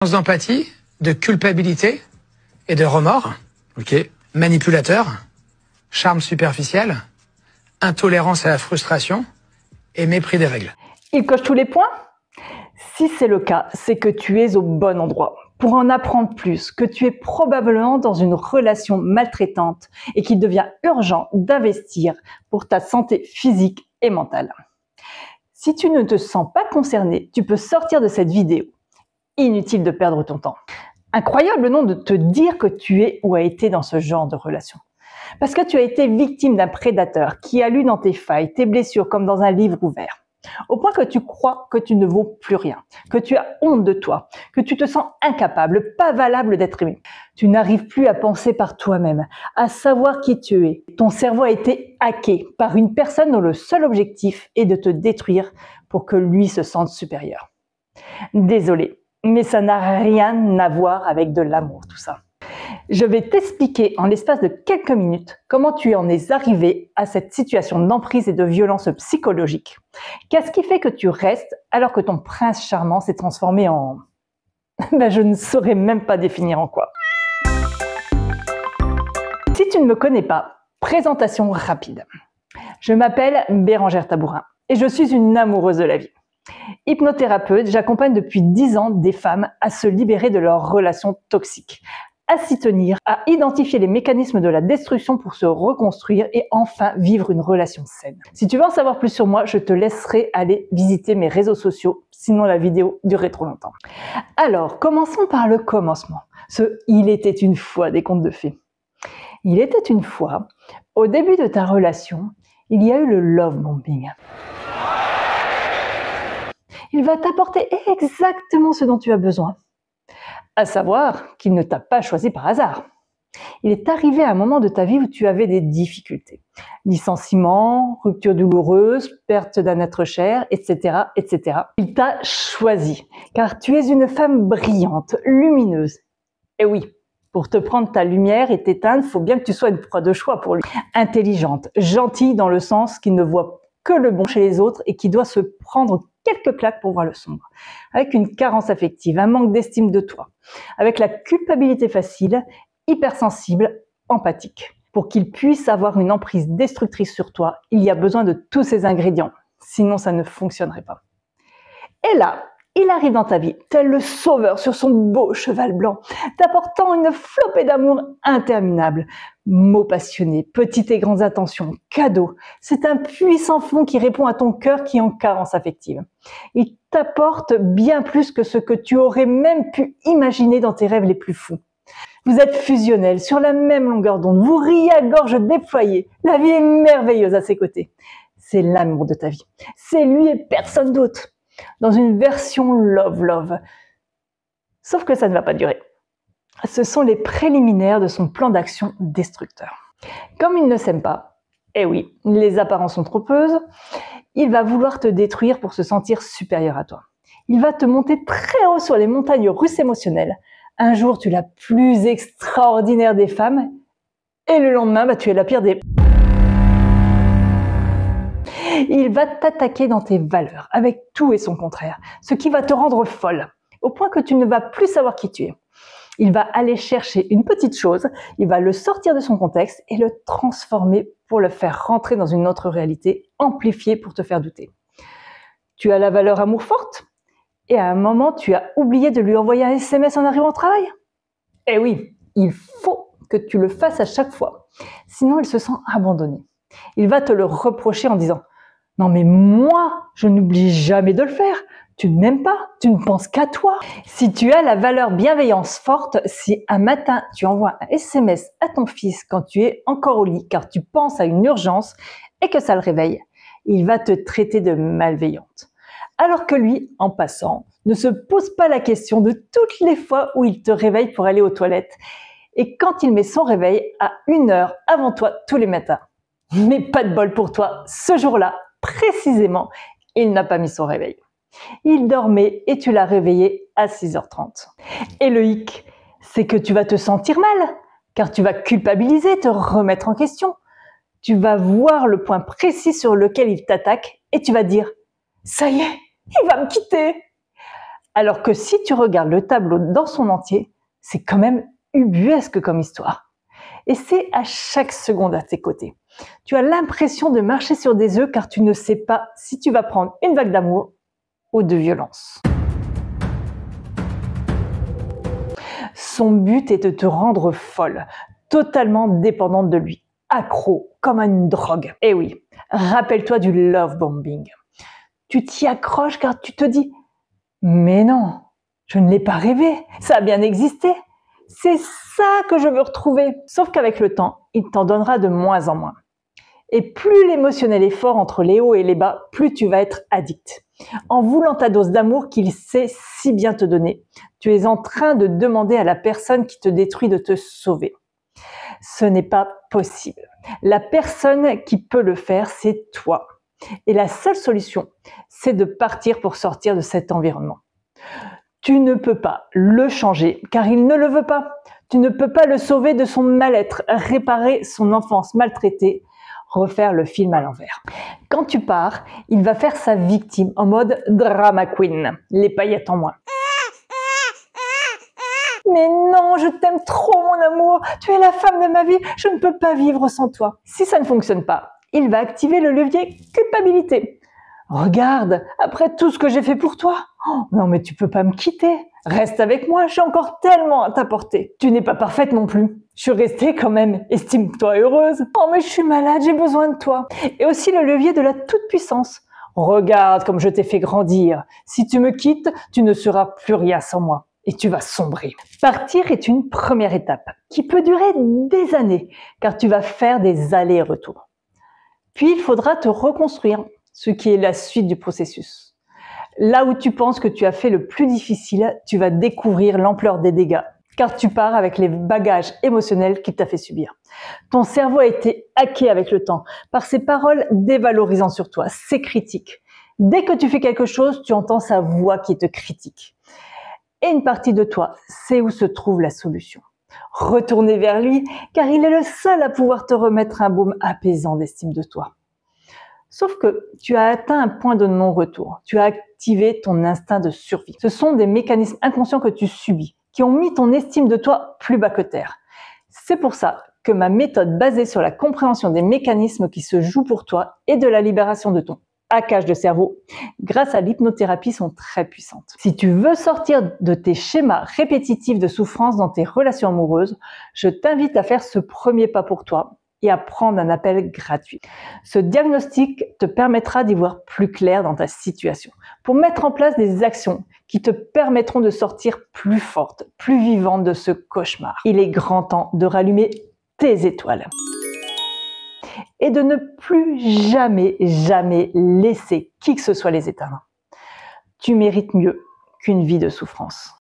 D'empathie, de culpabilité et de remords. Ok. Manipulateur, charme superficiel, intolérance à la frustration et mépris des règles. Il coche tous les points? Si c'est le cas, c'est que tu es au bon endroit. Pour en apprendre plus, que tu es probablement dans une relation maltraitante et qu'il devient urgent d'investir pour ta santé physique et mentale. Si tu ne te sens pas concerné, tu peux sortir de cette vidéo. Inutile de perdre ton temps. Incroyable, non, de te dire que tu es ou as été dans ce genre de relation. Parce que tu as été victime d'un prédateur qui a lu dans tes failles, tes blessures comme dans un livre ouvert. Au point que tu crois que tu ne vaux plus rien, que tu as honte de toi, que tu te sens incapable, pas valable d'être aimé. Tu n'arrives plus à penser par toi-même, à savoir qui tu es. Ton cerveau a été hacké par une personne dont le seul objectif est de te détruire pour que lui se sente supérieur. Désolé. Mais ça n'a rien à voir avec de l'amour, tout ça. Je vais t'expliquer en l'espace de quelques minutes comment tu en es arrivé à cette situation d'emprise et de violence psychologique. Qu'est-ce qui fait que tu restes alors que ton prince charmant s'est transformé en... je ne saurais même pas définir en quoi. Si tu ne me connais pas, présentation rapide. Je m'appelle Bérangère Tabourin et je suis une amoureuse de la vie. Hypnothérapeute, j'accompagne depuis 10 ans des femmes à se libérer de leurs relations toxiques, à s'y tenir, à identifier les mécanismes de la destruction pour se reconstruire et enfin vivre une relation saine. Si tu veux en savoir plus sur moi, je te laisserai aller visiter mes réseaux sociaux, sinon la vidéo durerait trop longtemps. Alors, commençons par le commencement. Il était une fois des contes de fées. Il était une fois, au début de ta relation, il y a eu le love bombing. Il va t'apporter exactement ce dont tu as besoin. À savoir qu'il ne t'a pas choisi par hasard. Il est arrivé à un moment de ta vie où tu avais des difficultés. Licenciement, rupture douloureuse, perte d'un être cher, etc., etc. Il t'a choisi, car tu es une femme brillante, lumineuse. Et oui, pour te prendre ta lumière et t'éteindre, il faut bien que tu sois une proie de choix pour lui. Intelligente, gentille dans le sens qu'il ne voit que le bon chez les autres et qui doit se prendre quelques claques pour voir le sombre, avec une carence affective, un manque d'estime de toi, avec la culpabilité facile, hypersensible, empathique. Pour qu'il puisse avoir une emprise destructrice sur toi, il y a besoin de tous ces ingrédients, sinon ça ne fonctionnerait pas. Et là, il arrive dans ta vie, tel le sauveur sur son beau cheval blanc, t'apportant une flopée d'amour interminable. Mots passionnés, petites et grandes attentions, cadeaux. C'est un puissant fond qui répond à ton cœur qui est en carence affective. Il t'apporte bien plus que ce que tu aurais même pu imaginer dans tes rêves les plus fous. Vous êtes fusionnels, sur la même longueur d'onde, vous riez à gorge déployée. La vie est merveilleuse à ses côtés. C'est l'amour de ta vie. C'est lui et personne d'autre. Dans une version love-love. Sauf que ça ne va pas durer. Ce sont les préliminaires de son plan d'action destructeur. Comme il ne s'aime pas, eh oui, les apparences sont trompeuses, il va vouloir te détruire pour se sentir supérieur à toi. Il va te monter très haut sur les montagnes russes émotionnelles. Un jour, tu es la plus extraordinaire des femmes, et le lendemain, tu es la pire des... Il va t'attaquer dans tes valeurs, avec tout et son contraire, ce qui va te rendre folle, au point que tu ne vas plus savoir qui tu es. Il va aller chercher une petite chose, il va le sortir de son contexte et le transformer pour le faire rentrer dans une autre réalité, amplifiée pour te faire douter. Tu as la valeur amour forte et à un moment, tu as oublié de lui envoyer un SMS en arrivant au travail. Eh oui, il faut que tu le fasses à chaque fois, sinon il se sent abandonné. Il va te le reprocher en disant « Non mais moi, je n'oublie jamais de le faire. Tu ne m'aimes pas, tu ne penses qu'à toi. » Si tu as la valeur bienveillance forte, si un matin tu envoies un SMS à ton fils quand tu es encore au lit car tu penses à une urgence et que ça le réveille, il va te traiter de malveillante. Alors que lui, en passant, ne se pose pas la question de toutes les fois où il te réveille pour aller aux toilettes et quand il met son réveil à 1 heure avant toi tous les matins. Mais pas de bol pour toi, ce jour-là, précisément, il n'a pas mis son réveil. Il dormait et tu l'as réveillé à 6h30. Et le hic, c'est que tu vas te sentir mal, car tu vas culpabiliser, te remettre en question. Tu vas voir le point précis sur lequel il t'attaque et tu vas dire « Ça y est, il va me quitter !» Alors que si tu regardes le tableau dans son entier, c'est quand même ubuesque comme histoire. Et c'est à chaque seconde à tes côtés. Tu as l'impression de marcher sur des œufs car tu ne sais pas si tu vas prendre une vague d'amour ou de violence. Son but est de te rendre folle, totalement dépendante de lui, accro, comme à une drogue. Et oui, rappelle-toi du love bombing. Tu t'y accroches car tu te dis « Mais non, je ne l'ai pas rêvé, ça a bien existé. C'est ça que je veux retrouver. » Sauf qu'avec le temps, il t'en donnera de moins en moins. Et plus l'émotionnel est fort entre les hauts et les bas, plus tu vas être addict. En voulant ta dose d'amour qu'il sait si bien te donner, tu es en train de demander à la personne qui te détruit de te sauver. Ce n'est pas possible. La personne qui peut le faire, c'est toi. Et la seule solution, c'est de partir pour sortir de cet environnement. Tu ne peux pas le changer car il ne le veut pas. Tu ne peux pas le sauver de son mal-être, réparer son enfance maltraitée, refaire le film à l'envers. Quand tu pars, il va faire sa victime en mode drama queen, les paillettes en moins. Mais non, je t'aime trop mon amour, tu es la femme de ma vie, je ne peux pas vivre sans toi. Si ça ne fonctionne pas, il va activer le levier culpabilité. Regarde, après tout ce que j'ai fait pour toi, oh, non mais tu peux pas me quitter. Reste avec moi, j'ai encore tellement à t'apporter. Tu n'es pas parfaite non plus. Je suis restée quand même, estime-toi heureuse. Oh mais je suis malade, j'ai besoin de toi. Et aussi le levier de la toute-puissance. Regarde comme je t'ai fait grandir. Si tu me quittes, tu ne seras plus rien sans moi. Et tu vas sombrer. Partir est une première étape qui peut durer des années, car tu vas faire des allers-retours. Puis il faudra te reconstruire, ce qui est la suite du processus. Là où tu penses que tu as fait le plus difficile, tu vas découvrir l'ampleur des dégâts, car tu pars avec les bagages émotionnels qu'il t'a fait subir. Ton cerveau a été hacké avec le temps par ces paroles dévalorisantes sur toi, ces critiques. Dès que tu fais quelque chose, tu entends sa voix qui te critique. Et une partie de toi sait où se trouve la solution. Retourner vers lui, car il est le seul à pouvoir te remettre un baume apaisant d'estime de toi. Sauf que tu as atteint un point de non-retour. Tu as activé ton instinct de survie. Ce sont des mécanismes inconscients que tu subis, qui ont mis ton estime de toi plus bas que terre. C'est pour ça que ma méthode basée sur la compréhension des mécanismes qui se jouent pour toi et de la libération de ton hackage de cerveau, grâce à l'hypnothérapie, sont très puissantes. Si tu veux sortir de tes schémas répétitifs de souffrance dans tes relations amoureuses, je t'invite à faire ce premier pas pour toi et à prendre un appel gratuit. Ce diagnostic te permettra d'y voir plus clair dans ta situation, pour mettre en place des actions qui te permettront de sortir plus forte, plus vivante de ce cauchemar. Il est grand temps de rallumer tes étoiles. Et de ne plus jamais laisser qui que ce soit les éteindre. Tu mérites mieux qu'une vie de souffrance.